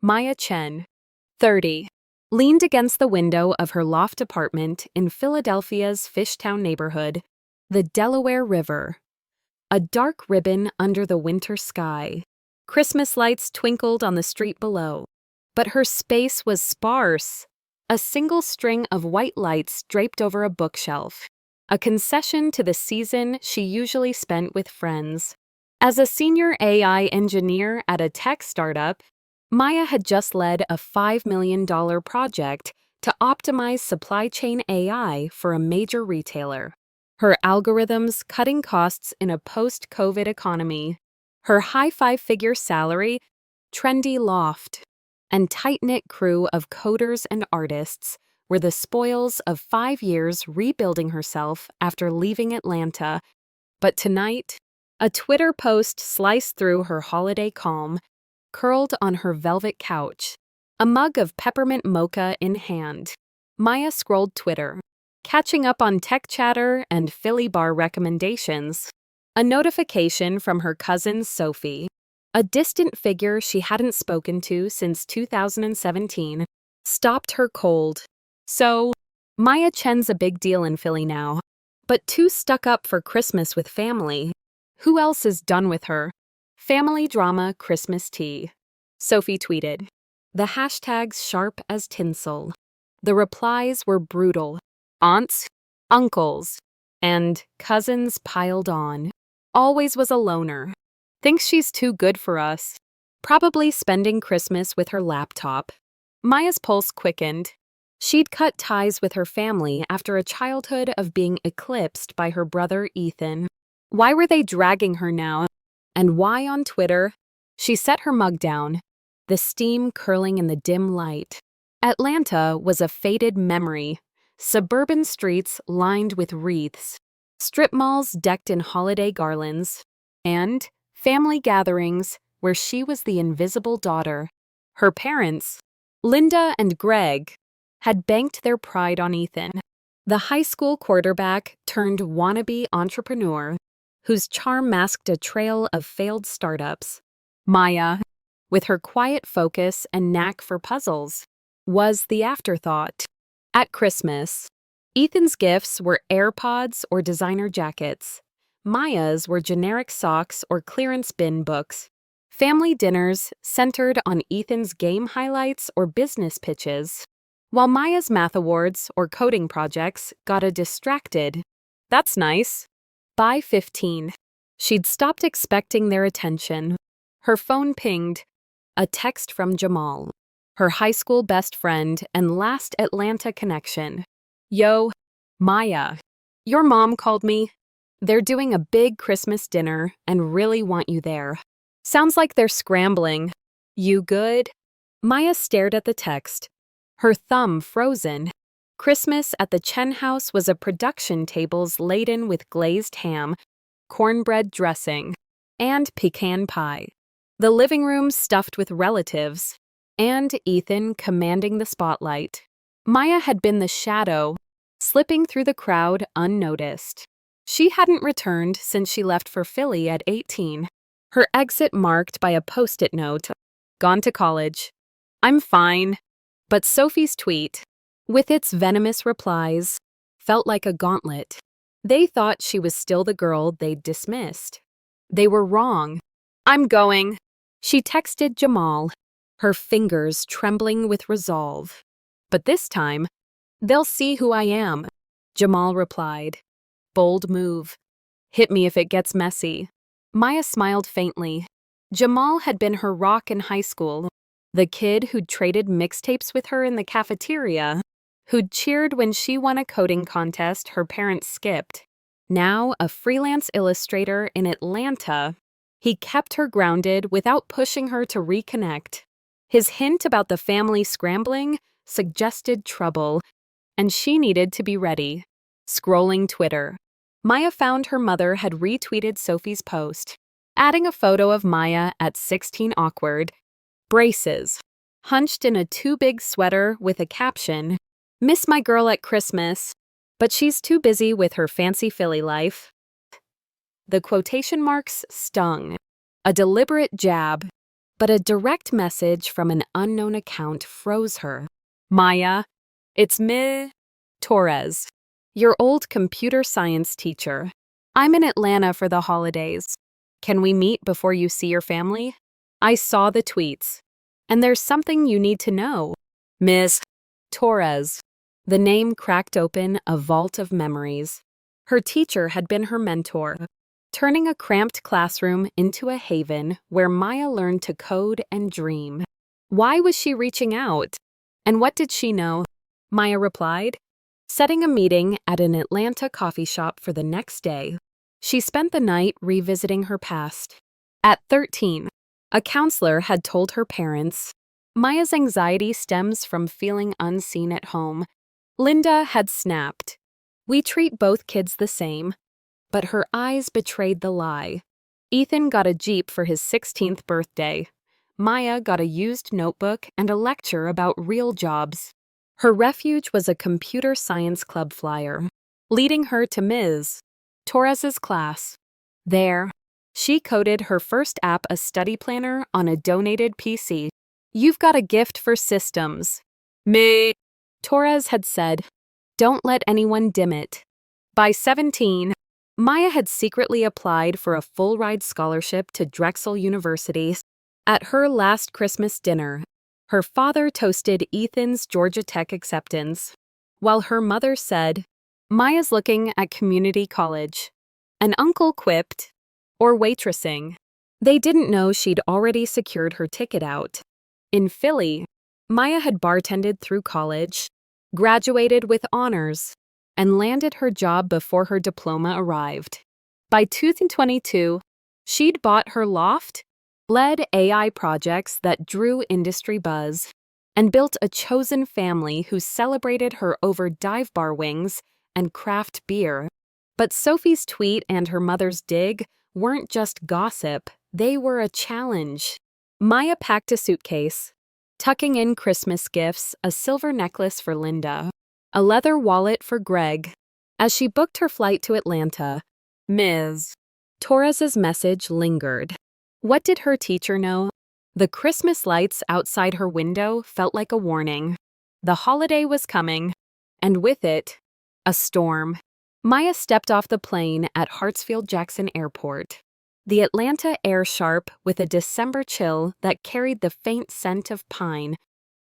Maya Chen, 30, leaned against the window of her loft apartment in Philadelphia's Fishtown neighborhood, the Delaware River. A dark ribbon under the winter sky. Christmas lights twinkled on the street below. But her space was sparse. A single string of white lights draped over a bookshelf. A concession to the season she usually spent with friends. As a senior AI engineer at a tech startup, Maya had just led a $5 million project to optimize supply chain AI for a major retailer. Her algorithms cutting costs in a post-COVID economy. Her high five-figure salary, trendy loft, and tight-knit crew of coders and artists were the spoils of 5 years rebuilding herself after leaving Atlanta. But tonight, a Twitter post sliced through her holiday calm, curled on her velvet couch, a mug of peppermint mocha in hand. Maya scrolled Twitter, catching up on tech chatter and Philly bar recommendations. A notification from her cousin Sophie, a distant figure she hadn't spoken to since 2017, stopped her cold. So, Maya Chen's a big deal in Philly now, but too stuck up for Christmas with family. Who else is done with her? Family drama Christmas tea. Sophie tweeted. The hashtags sharp as tinsel. The replies were brutal. Aunts, uncles, and cousins piled on. Always was a loner. Thinks she's too good for us. Probably spending Christmas with her laptop. Maya's pulse quickened. She'd cut ties with her family after a childhood of being eclipsed by her brother Ethan. Why were they dragging her now? And why on Twitter? She set her mug down, the steam curling in the dim light. Atlanta was a faded memory. Suburban streets lined with wreaths, strip malls decked in holiday garlands, and family gatherings where she was the invisible daughter. Her parents, Linda and Greg, had banked their pride on Ethan, the high school quarterback turned wannabe entrepreneur, whose charm masked a trail of failed startups. Maya, with her quiet focus and knack for puzzles, was the afterthought. At Christmas, Ethan's gifts were AirPods or designer jackets. Maya's were generic socks or clearance bin books. Family dinners centered on Ethan's game highlights or business pitches, while Maya's math awards or coding projects got a distracted, "That's nice." By 15, she'd stopped expecting their attention. Her phone pinged, a text from Jamal, her high school best friend and last Atlanta connection. Yo, Maya, your mom called me. They're doing a big Christmas dinner and really want you there. Sounds like they're scrambling. You good? Maya stared at the text, her thumb frozen. Christmas at the Chen house was a production tables laden with glazed ham, cornbread dressing, and pecan pie. The living room stuffed with relatives, and Ethan commanding the spotlight. Maya had been the shadow, slipping through the crowd unnoticed. She hadn't returned since she left for Philly at 18. Her exit marked by a post-it note, "Gone to college. I'm fine." But Sophie's tweet, with its venomous replies, felt like a gauntlet. They thought she was still the girl they'd dismissed. They were wrong. "I'm going," she texted Jamal, her fingers trembling with resolve. "But this time, they'll see who I am," Jamal replied. Bold move. "Hit me if it gets messy." Maya smiled faintly. Jamal had been her rock in high school, the kid who'd traded mixtapes with her in the cafeteria, who'd cheered when she won a coding contest her parents skipped. Now a freelance illustrator in Atlanta, he kept her grounded without pushing her to reconnect. His hint about the family scrambling suggested trouble, and she needed to be ready. Scrolling Twitter, Maya found her mother had retweeted Sophie's post, adding a photo of Maya at 16 awkward, braces, hunched in a too-big sweater with a caption, "Miss my girl at Christmas, but she's too busy with her fancy Philly life." The quotation marks stung, a deliberate jab. but a direct message from an unknown account froze her. Maya, it's Ms. Torres, your old computer science teacher. I'm in Atlanta for the holidays. Can we meet before you see your family? I saw the tweets. And there's something you need to know. Ms. Torres. The name cracked open a vault of memories. Her teacher had been her mentor, turning a cramped classroom into a haven where Maya learned to code and dream. Why was she reaching out? And what did she know? Maya replied, setting a meeting at an Atlanta coffee shop for the next day. She spent the night revisiting her past. At 13, a counselor had told her parents, Maya's anxiety stems from feeling unseen at home. Linda had snapped. We treat both kids the same. But her eyes betrayed the lie. Ethan got a Jeep for his 16th birthday. Maya got a used notebook and a lecture about real jobs. Her refuge was a computer science club flyer, leading her to Ms. Torres's class. There, she coded her first app, a study planner, on a donated PC. You've got a gift for systems. Ms. Torres had said, don't let anyone dim it. By 17, Maya had secretly applied for a full-ride scholarship to Drexel University. At her last Christmas dinner, her father toasted Ethan's Georgia Tech acceptance, while her mother said, Maya's looking at community college. An uncle quipped, or waitressing. They didn't know she'd already secured her ticket out. In Philly, Maya had bartended through college, graduated with honors, and landed her job before her diploma arrived. By 2022, she'd bought her loft, led AI projects that drew industry buzz, and built a chosen family who celebrated her over dive bar wings and craft beer. But Sophie's tweet and her mother's dig weren't just gossip, they were a challenge. Maya packed a suitcase, tucking in Christmas gifts, a silver necklace for Linda, a leather wallet for Greg. As she booked her flight to Atlanta, Ms. Torres's message lingered. What did her teacher know? The Christmas lights outside her window felt like a warning. The holiday was coming, and with it, a storm. Maya stepped off the plane at Hartsfield-Jackson Airport. The Atlanta air sharp with a December chill that carried the faint scent of pine.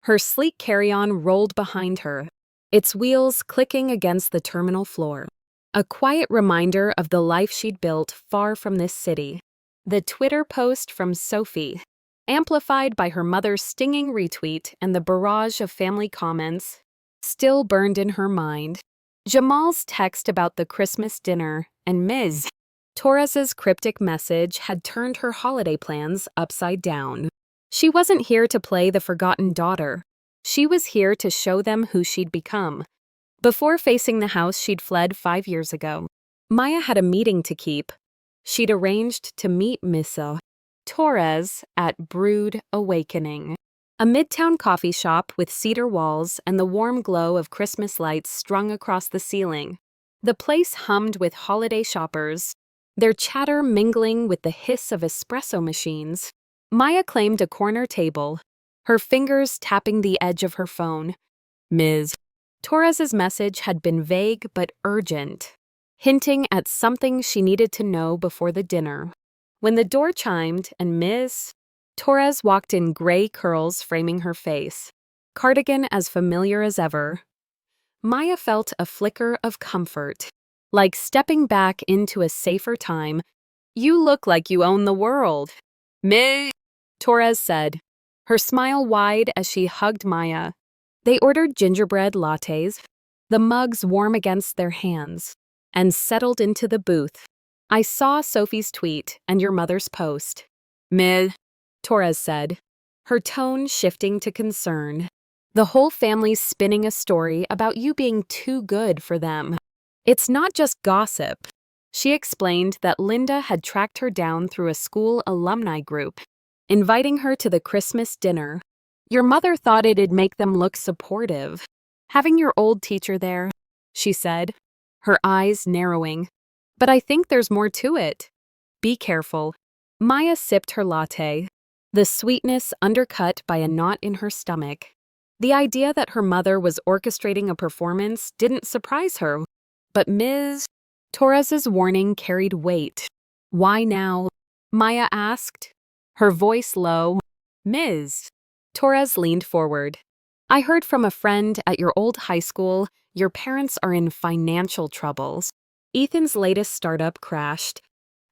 Her sleek carry-on rolled behind her, its wheels clicking against the terminal floor. A quiet reminder of the life she'd built far from this city. The Twitter post from Sophie, amplified by her mother's stinging retweet and the barrage of family comments, still burned in her mind. Jamal's text about the Christmas dinner and Ms. Torres's cryptic message had turned her holiday plans upside down. She wasn't here to play the forgotten daughter. She was here to show them who she'd become. Before facing the house she'd fled 5 years ago, Maya had a meeting to keep. She'd arranged to meet Miss Torres at Brood Awakening, a midtown coffee shop with cedar walls and the warm glow of Christmas lights strung across the ceiling. The place hummed with holiday shoppers, their chatter mingling with the hiss of espresso machines. Maya claimed a corner table, her fingers tapping the edge of her phone. Ms. Torres's message had been vague but urgent, hinting at something she needed to know before the dinner. When the door chimed and Ms. Torres walked in, gray curls framing her face, cardigan as familiar as ever, Maya felt a flicker of comfort, like stepping back into a safer time. You look like you own the world, Ms. Torres said, her smile wide as she hugged Maya. They ordered gingerbread lattes, the mugs warm against their hands, and settled into the booth. I saw Sophie's tweet and your mother's post, Ms. Torres said, her tone shifting to concern. The whole family's spinning a story about you being too good for them. It's not just gossip. She explained that Linda had tracked her down through a school alumni group, inviting her to the Christmas dinner. Your mother thought it'd make them look supportive. Having your old teacher there, she said, her eyes narrowing. But I think there's more to it. Be careful. Maya sipped her latte. the sweetness undercut by a knot in her stomach. The idea that her mother was orchestrating a performance didn't surprise her, but Ms. Torres's warning carried weight. "Why now?" Maya asked, her voice low. "Ms." Torres leaned forward. "I heard from a friend at your old high school your parents are in financial troubles. Ethan's latest startup crashed,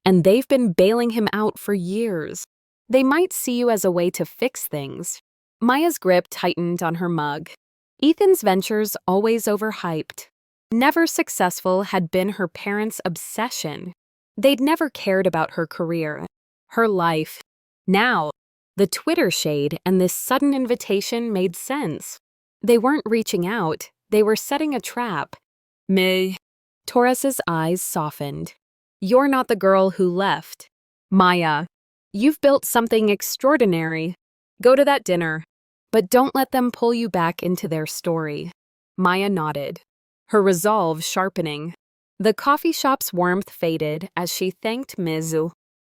and they've been bailing him out for years. They might see you as a way to fix things." Maya's grip tightened on her mug. Ethan's ventures always overhyped. Never successful had been her parents' obsession. They'd never cared about her career, her life. Now, the Twitter shade and this sudden invitation made sense. They weren't reaching out, they were setting a trap. "May." Torres's eyes softened. "You're not the girl who left. Maya, you've built something extraordinary. Go to that dinner, but don't let them pull you back into their story." Maya nodded, her resolve sharpening. The coffee shop's warmth faded as she thanked Ms.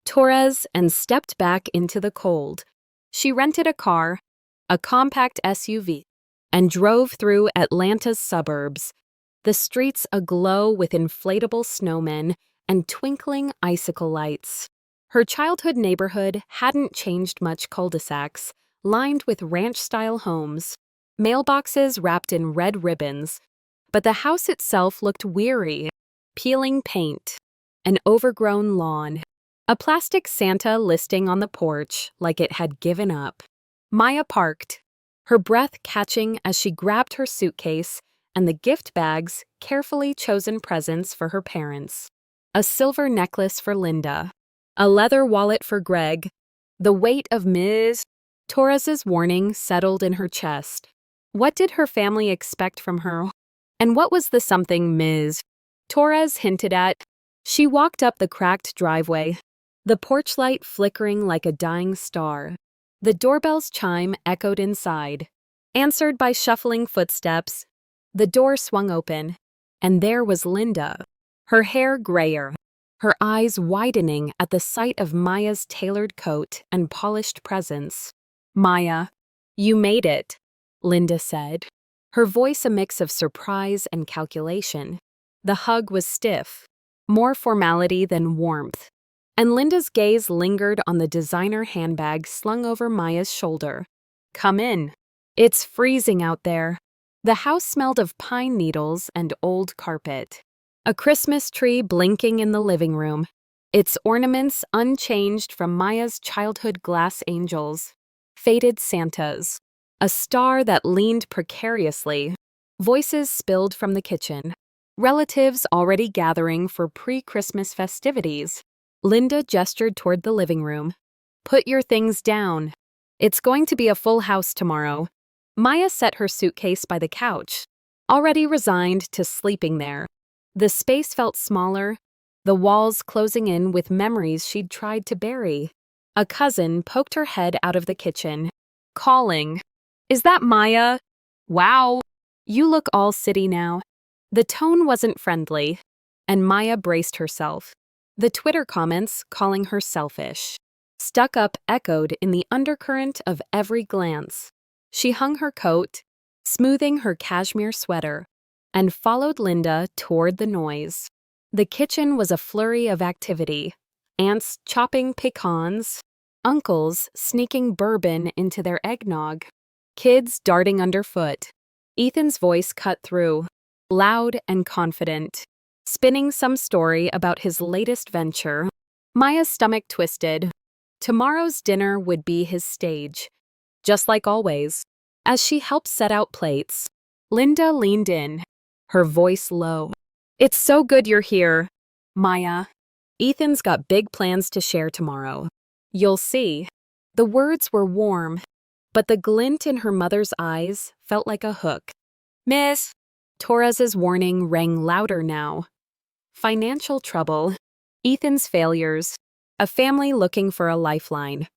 Torres and stepped back into the cold. She rented a car, a compact SUV, and drove through Atlanta's suburbs, the streets aglow with inflatable snowmen and twinkling icicle lights. Her childhood neighborhood hadn't changed much: cul-de-sacs, lined with ranch-style homes, mailboxes wrapped in red ribbons, but the house itself looked weary: peeling paint, an overgrown lawn, a plastic Santa listing on the porch like it had given up. Maya parked, her breath catching as she grabbed her suitcase and the gift bags, carefully chosen presents for her parents. A silver necklace for Linda, a leather wallet for Greg. The weight of Ms. Torres's warning settled in her chest. What did her family expect from her? And what was the something Ms. Torres hinted at? She walked up the cracked driveway, the porch light flickering like a dying star. The doorbell's chime echoed inside, answered by shuffling footsteps. The door swung open, and there was Linda, her hair grayer, her eyes widening at the sight of Maya's tailored coat and polished presence. "Maya, you made it," Linda said, her voice a mix of surprise and calculation. The hug was stiff, more formality than warmth, and Linda's gaze lingered on the designer handbag slung over Maya's shoulder. "Come in. It's freezing out there." The house smelled of pine needles and old carpet. A Christmas tree blinking in the living room, its ornaments unchanged from Maya's childhood glass angels. Faded Santas. A star that leaned precariously. Voices spilled from the kitchen. Relatives already gathering for pre-Christmas festivities. Linda gestured toward the living room. "Put your things down. It's going to be a full house tomorrow." Maya set her suitcase by the couch, already resigned to sleeping there. The space felt smaller, the walls closing in with memories she'd tried to bury. A cousin poked her head out of the kitchen, calling, "Is that Maya? Wow, you look all city now." The tone wasn't friendly, and Maya braced herself. The Twitter comments calling her selfish. Stuck up echoed in the undercurrent of every glance. She hung her coat, smoothing her cashmere sweater, and followed Linda toward the noise. The kitchen was a flurry of activity. Aunts chopping pecans, uncles sneaking bourbon into their eggnog, kids darting underfoot. Ethan's voice cut through, loud and confident, spinning some story about his latest venture. Maya's stomach twisted. Tomorrow's dinner would be his stage. Just like always. As she helped set out plates, Linda leaned in, her voice low. "It's so good you're here, Maya. Ethan's got big plans to share tomorrow. You'll see." The words were warm, but the glint in her mother's eyes felt like a hook. "Miss." Torres's warning rang louder now. Financial trouble, Ethan's failures, a family looking for a lifeline.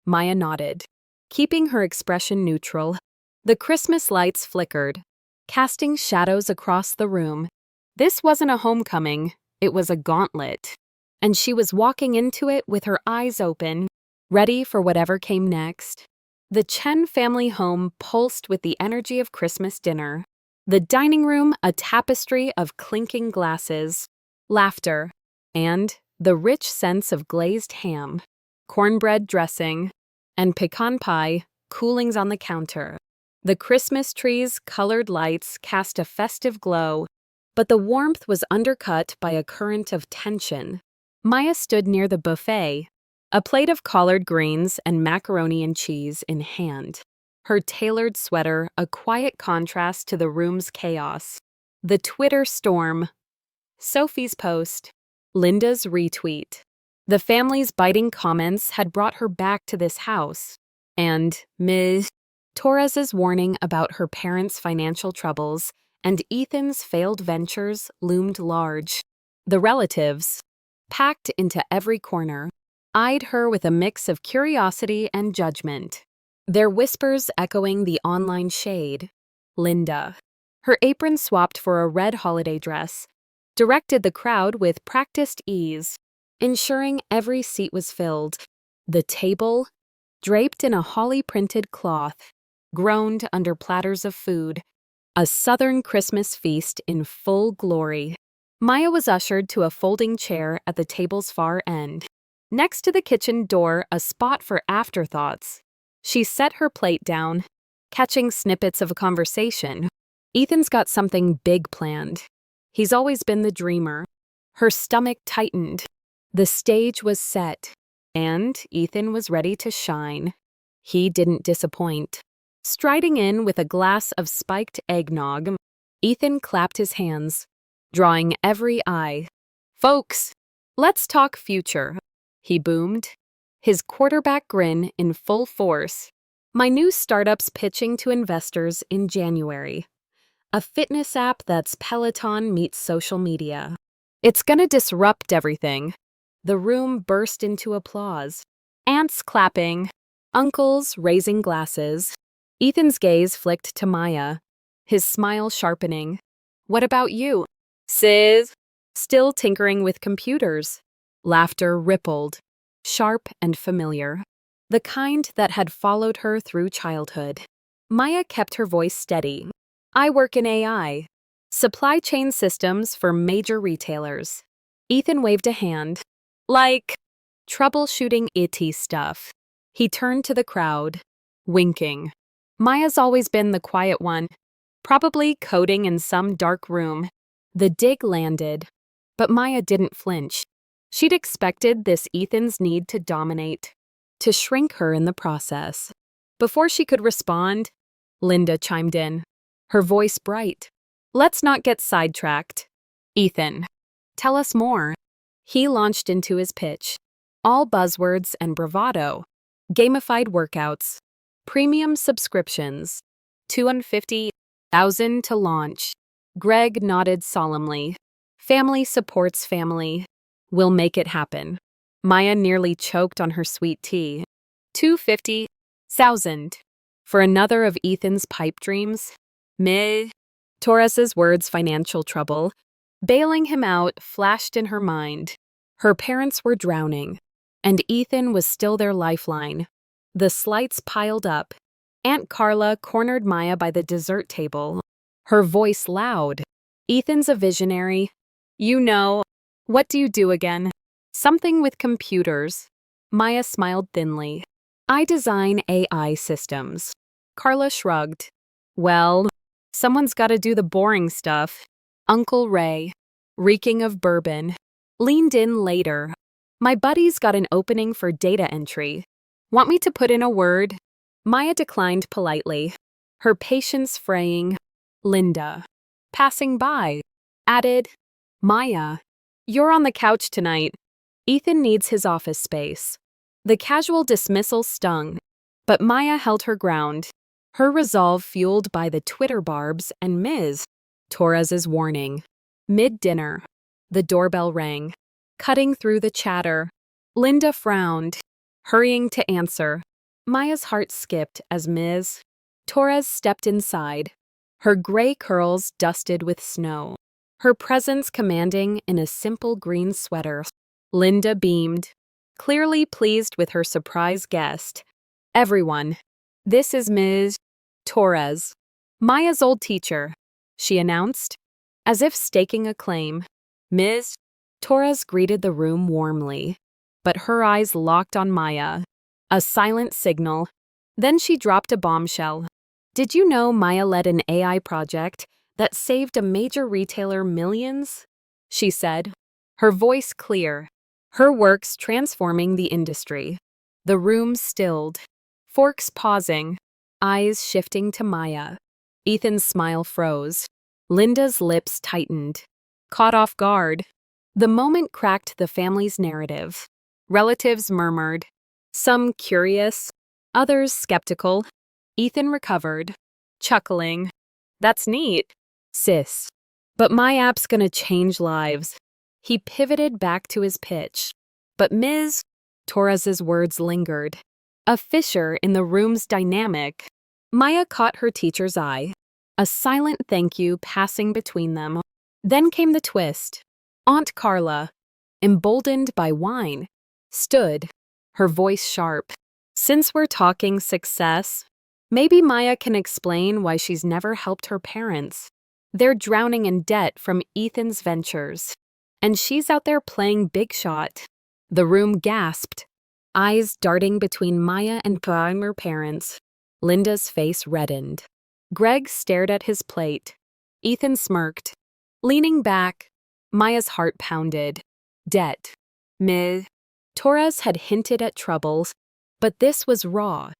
Maya nodded, keeping her expression neutral. The Christmas lights flickered, casting shadows across the room. This wasn't a homecoming, it was a gauntlet. And she was walking into it with her eyes open, ready for whatever came next. The Chen family home pulsed with the energy of Christmas dinner. The dining room, a tapestry of clinking glasses, laughter, and the rich sense of glazed ham, cornbread dressing, and pecan pie coolings on the counter. The Christmas tree's colored lights cast a festive glow, but the warmth was undercut by a current of tension. Maya stood near the buffet, a plate of collard greens and macaroni and cheese in hand. Her tailored sweater a quiet contrast to the room's chaos. The Twitter storm. Sophie's post. Linda's retweet. The family's biting comments had brought her back to this house, and Ms. Torres's warning about her parents' financial troubles and Ethan's failed ventures loomed large. The relatives, packed into every corner, eyed her with a mix of curiosity and judgment, their whispers echoing the online shade. Linda, her apron swapped for a red holiday dress, directed the crowd with practiced ease, ensuring every seat was filled. The table, draped in a holly-printed cloth, groaned under platters of food, a southern Christmas feast in full glory. Maya was ushered to a folding chair at the table's far end. Next to the kitchen door, a spot for afterthoughts. She set her plate down, catching snippets of a conversation. Ethan's got something big planned. He's always been the dreamer. Her stomach tightened. The stage was set, and Ethan was ready to shine. He didn't disappoint. Striding in with a glass of spiked eggnog, Ethan clapped his hands, drawing every eye. "Folks, let's talk future," he boomed, his quarterback grin in full force. "My new startup's pitching to investors in January. A fitness app that's Peloton meets social media. It's gonna disrupt everything." The room burst into applause. Aunts clapping, uncles raising glasses. Ethan's gaze flicked to Maya, his smile sharpening. "What about you, sis?" Still tinkering with computers. Laughter rippled, sharp and familiar, the kind that had followed her through childhood. Maya kept her voice steady. "I work in AI, supply chain systems for major retailers." Ethan waved a hand. "Like troubleshooting IT stuff." He turned to the crowd, winking. "Maya's always been the quiet one, probably coding in some dark room." The dig landed, but Maya didn't flinch. She'd expected this Ethan's need to dominate, to shrink her in the process. Before she could respond, Linda chimed in, her voice bright. "Let's not get sidetracked. Ethan, tell us more." He launched into his pitch. All buzzwords and bravado. Gamified workouts. Premium subscriptions. $250,000 to launch. Greg nodded solemnly. "Family supports family. We'll make it happen." Maya nearly choked on her sweet tea. $250,000 for another of Ethan's pipe dreams? Meh. Torres's words financial trouble. Bailing him out flashed in her mind. Her parents were drowning, and Ethan was still their lifeline. The slights piled up. Aunt Carla cornered Maya by the dessert table, her voice loud. "Ethan's a visionary. You know, what do you do again?" "Something with computers." Maya smiled thinly. "I design AI systems." Carla shrugged. "Well, someone's got to do the boring stuff." Uncle Ray, reeking of bourbon, leaned in later. "My buddy's got an opening for data entry. Want me to put in a word?" Maya declined politely, her patience fraying. Linda, passing by, added, "Maya, you're on the couch tonight. Ethan needs his office space." The casual dismissal stung, but Maya held her ground, her resolve fueled by the Twitter barbs and Ms. Torres's warning. Mid-dinner, the doorbell rang. Cutting through the chatter, Linda frowned, hurrying to answer. Maya's heart skipped as Ms. Torres stepped inside, her gray curls dusted with snow, her presence commanding in a simple green sweater. Linda beamed. clearly pleased with her surprise guest. "Everyone, this is Ms. Torres, Maya's old teacher," she announced, as if staking a claim. Ms. Torres greeted the room warmly, but her eyes locked on Maya. A silent signal. Then she dropped a bombshell. "Did you know Maya led an AI project that saved a major retailer millions?" she said, her voice clear. Her works transforming the industry. The room stilled, forks pausing, eyes shifting to Maya. Ethan's smile froze. Linda's lips tightened. Caught off guard, the moment cracked the family's narrative. Relatives murmured, some curious, others skeptical. Ethan recovered, chuckling. "That's neat, sis. But my app's gonna change lives." He pivoted back to his pitch. But Ms. Torres's words lingered. A fissure in the room's dynamic. Maya caught her teacher's eye. A silent thank you passing between them. Then came the twist. Aunt Carla, emboldened by wine, stood, her voice sharp. "Since we're talking success, maybe Maya can explain why she's never helped her parents. They're drowning in debt from Ethan's ventures. And she's out there playing big shot." The room gasped, eyes darting between Maya and her parents. Linda's face reddened. Greg stared at his plate. Ethan smirked. Leaning back, Maya's heart pounded. Debt. Ms. Torres had hinted at troubles, but this was raw.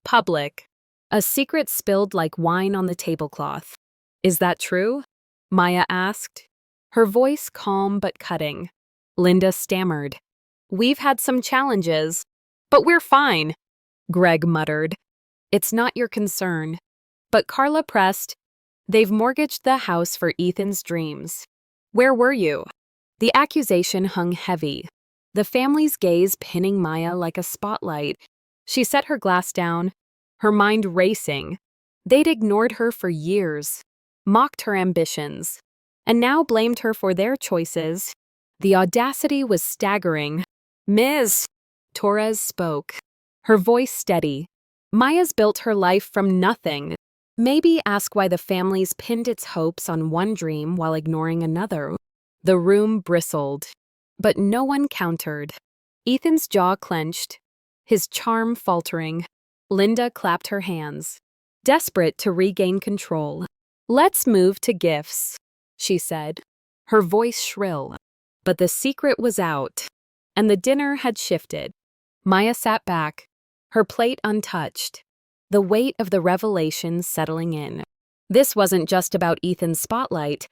Public. A secret spilled like wine on the tablecloth. "Is that true?" Maya asked, her voice calm but cutting. Linda stammered. "We've had some challenges, but we're fine," Greg muttered. "It's not your concern." But Carla pressed, "They've mortgaged the house for Ethan's dreams. Where were you?" The accusation hung heavy, the family's gaze pinning Maya like a spotlight. She set her glass down, her mind racing. They'd ignored her for years, mocked her ambitions, and now blamed her for their choices. The audacity was staggering. "Ms. Torres spoke, her voice steady. "Maya's built her life from nothing. Maybe ask why the family's pinned its hopes on one dream while ignoring another." The room bristled, but no one countered. Ethan's jaw clenched, his charm faltering. Linda clapped her hands, desperate to regain control. "Let's move to gifts," she said, her voice shrill. But the secret was out, and the dinner had shifted. Maya sat back, her plate untouched, the weight of the revelation settling in. This wasn't just about Ethan's spotlight.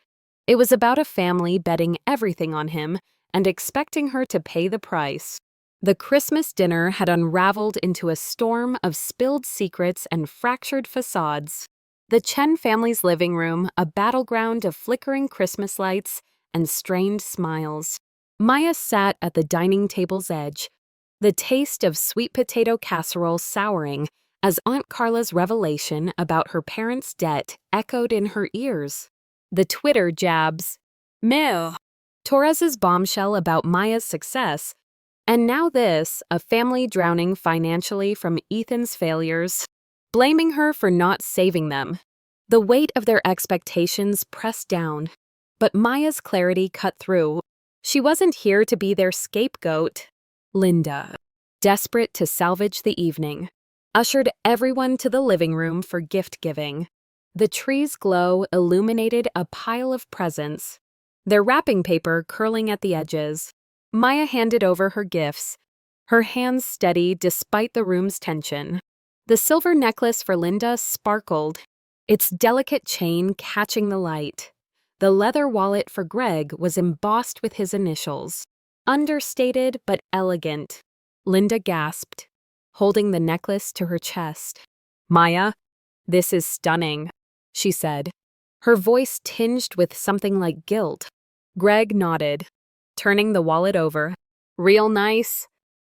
It was about a family betting everything on him and expecting her to pay the price. The Christmas dinner had unraveled into a storm of spilled secrets and fractured facades. The Chen family's living room, a battleground of flickering Christmas lights and strained smiles. Maya sat at the dining table's edge, the taste of sweet potato casserole souring as Aunt Carla's revelation about her parents' debt echoed in her ears. The Twitter jabs, "Mel," Torres's bombshell about Maya's success, and now this, a family drowning financially from Ethan's failures, blaming her for not saving them. The weight of their expectations pressed down, but Maya's clarity cut through. She wasn't here to be their scapegoat. Linda, desperate to salvage the evening, ushered everyone to the living room for gift-giving. The tree's glow illuminated a pile of presents, their wrapping paper curling at the edges. Maya handed over her gifts, her hands steady despite the room's tension. The silver necklace for Linda sparkled, its delicate chain catching the light. The leather wallet for Greg was embossed with his initials. Understated but elegant. Linda gasped, holding the necklace to her chest. "Maya, this is stunning," she said, her voice tinged with something like guilt. Greg nodded, turning the wallet over. "Real nice."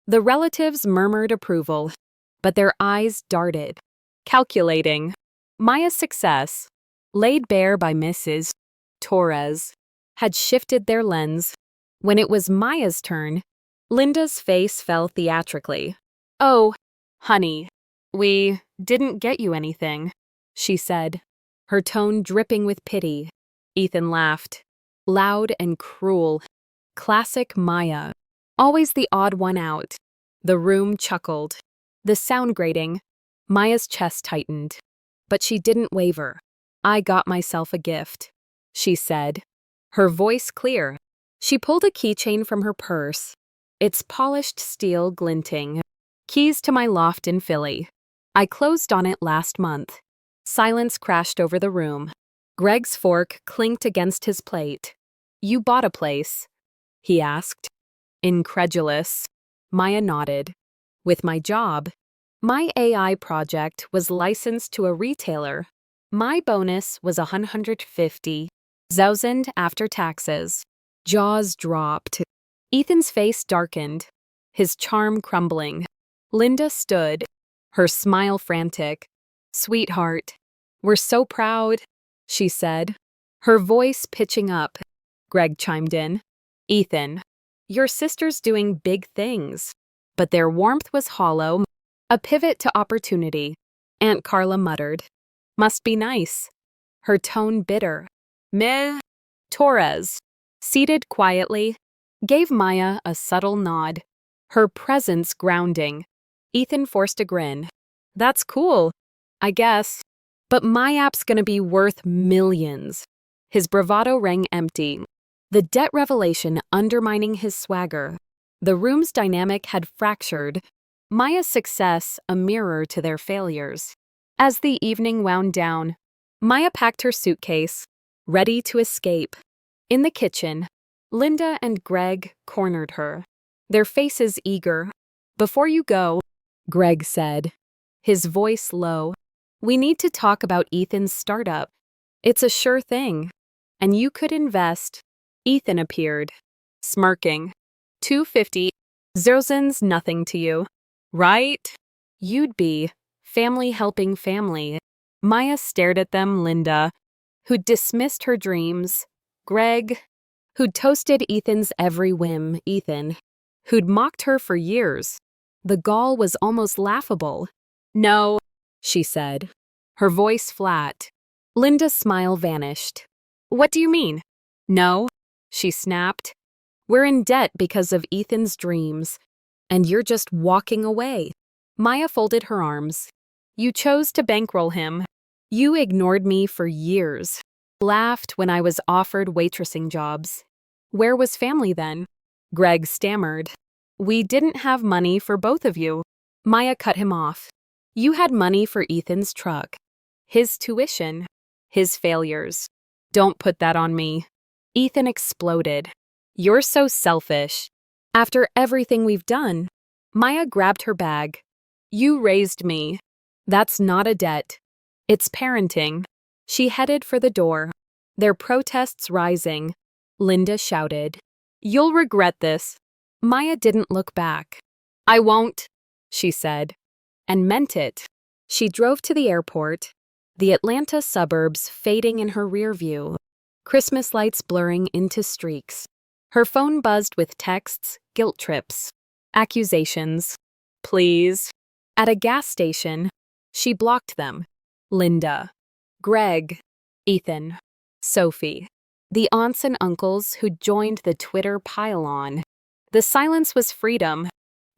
The relatives murmured approval, but their eyes darted, calculating. Maya's success, laid bare by Mrs. Torres, had shifted their lens. When it was Maya's turn, Linda's face fell theatrically. "Oh, honey, we didn't get you anything," she said, her tone dripping with pity. Ethan laughed, loud and cruel. Classic Maya. Always the odd one out. The room chuckled. The sound grating. Maya's chest tightened. But she didn't waver. "I got myself a gift," she said, her voice clear. She pulled a keychain from her purse, its polished steel glinting. "Keys to my loft in Philly. I closed on it last month." Silence crashed over the room. Greg's fork clinked against his plate. "You bought a place?" he asked. Incredulous. Maya nodded. "With my job. My AI project was licensed to a retailer. My bonus was 150,000 after taxes." Jaws dropped. Ethan's face darkened, his charm crumbling. Linda stood, her smile frantic. "Sweetheart, we're so proud," she said, her voice pitching up. Greg chimed in. "Ethan, your sister's doing big things." But their warmth was hollow, a pivot to opportunity. Aunt Carla muttered. "Must be nice." Her tone bitter. Meh. Torres, seated quietly, gave Maya a subtle nod, her presence grounding. Ethan forced a grin. "That's cool, I guess. But my app's gonna be worth millions." His bravado rang empty, the debt revelation undermining his swagger. The room's dynamic had fractured, Maya's success a mirror to their failures. As the evening wound down, Maya packed her suitcase, ready to escape. In the kitchen, Linda and Greg cornered her, their faces eager. "Before you go," Greg said, his voice low, "we need to talk about Ethan's startup. It's a sure thing, and you could invest." Ethan appeared, smirking. 250. Zerzin's nothing to you, right? You'd be family helping family." Maya stared at them. Linda, who'd dismissed her dreams. Greg, who'd toasted Ethan's every whim. Ethan, who'd mocked her for years. The gall was almost laughable. "No," she said, her voice flat. Linda's smile vanished. "What do you mean?" "No," she snapped. "We're in debt because of Ethan's dreams, and you're just walking away." Maya folded her arms. "You chose to bankroll him. You ignored me for years. Laughed when I was offered waitressing jobs. Where was family then?" Greg stammered. "We didn't have money for both of you." Maya cut him off. "You had money for Ethan's truck, his tuition, his failures. Don't put that on me." Ethan exploded. "You're so selfish. After everything we've done." Maya grabbed her bag. "You raised me. That's not a debt. It's parenting." She headed for the door, their protests rising. Linda shouted, "You'll regret this." Maya didn't look back. "I won't," she said, and meant it. She drove to the airport, the Atlanta suburbs fading in her rear view, Christmas lights blurring into streaks. Her phone buzzed with texts, guilt trips, accusations. "Please." At a gas station, she blocked them. Linda, Greg, Ethan, Sophie, the aunts and uncles who'd joined the Twitter pile-on. The silence was freedom.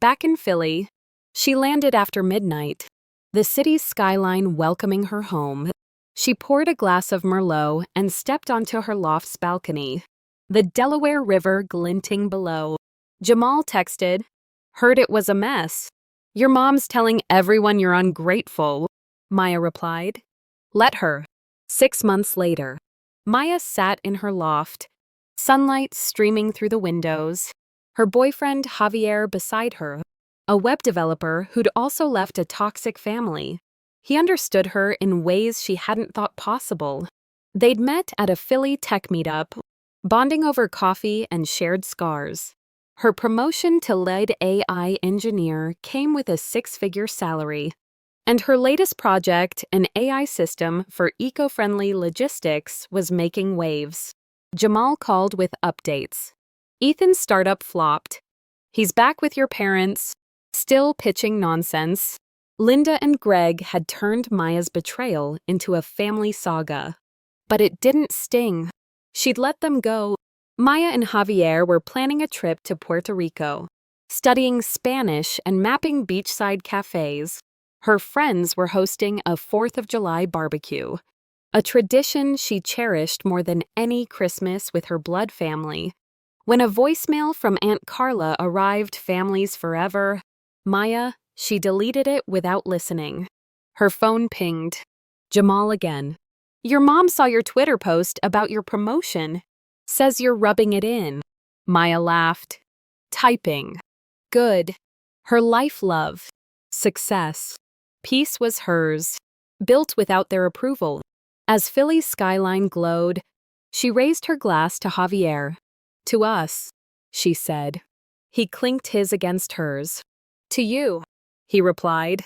Back in Philly, she landed after midnight, the city's skyline welcoming her home. She poured a glass of Merlot and stepped onto her loft's balcony, the Delaware River glinting below. Jamal texted, "Heard it was a mess. Your mom's telling everyone you're ungrateful." Maya replied, "Let her." 6 months later, Maya sat in her loft, sunlight streaming through the windows, her boyfriend Javier beside her, a web developer who'd also left a toxic family. He understood her in ways she hadn't thought possible. They'd met at a Philly tech meetup, bonding over coffee and shared scars. Her promotion to lead AI engineer came with a 6-figure salary, and her latest project, an AI system for eco-friendly logistics, was making waves. Jamal called with updates. Ethan's startup flopped. He's back with your parents, still pitching nonsense. Linda and Greg had turned Maya's betrayal into a family saga. But it didn't sting. She'd let them go. Maya and Javier were planning a trip to Puerto Rico, studying Spanish and mapping beachside cafes. Her friends were hosting a 4th of July barbecue, a tradition she cherished more than any Christmas with her blood family. When a voicemail from Aunt Carla arrived families forever, she deleted it without listening. Her phone pinged. Jamal again. Your mom saw your Twitter post about your promotion. Says you're rubbing it in. Maya laughed. Typing. Good. Her life love. Success. Peace was hers, built without their approval. As Philly's skyline glowed, she raised her glass to Javier. To us, she said. He clinked his against hers. To you, he replied.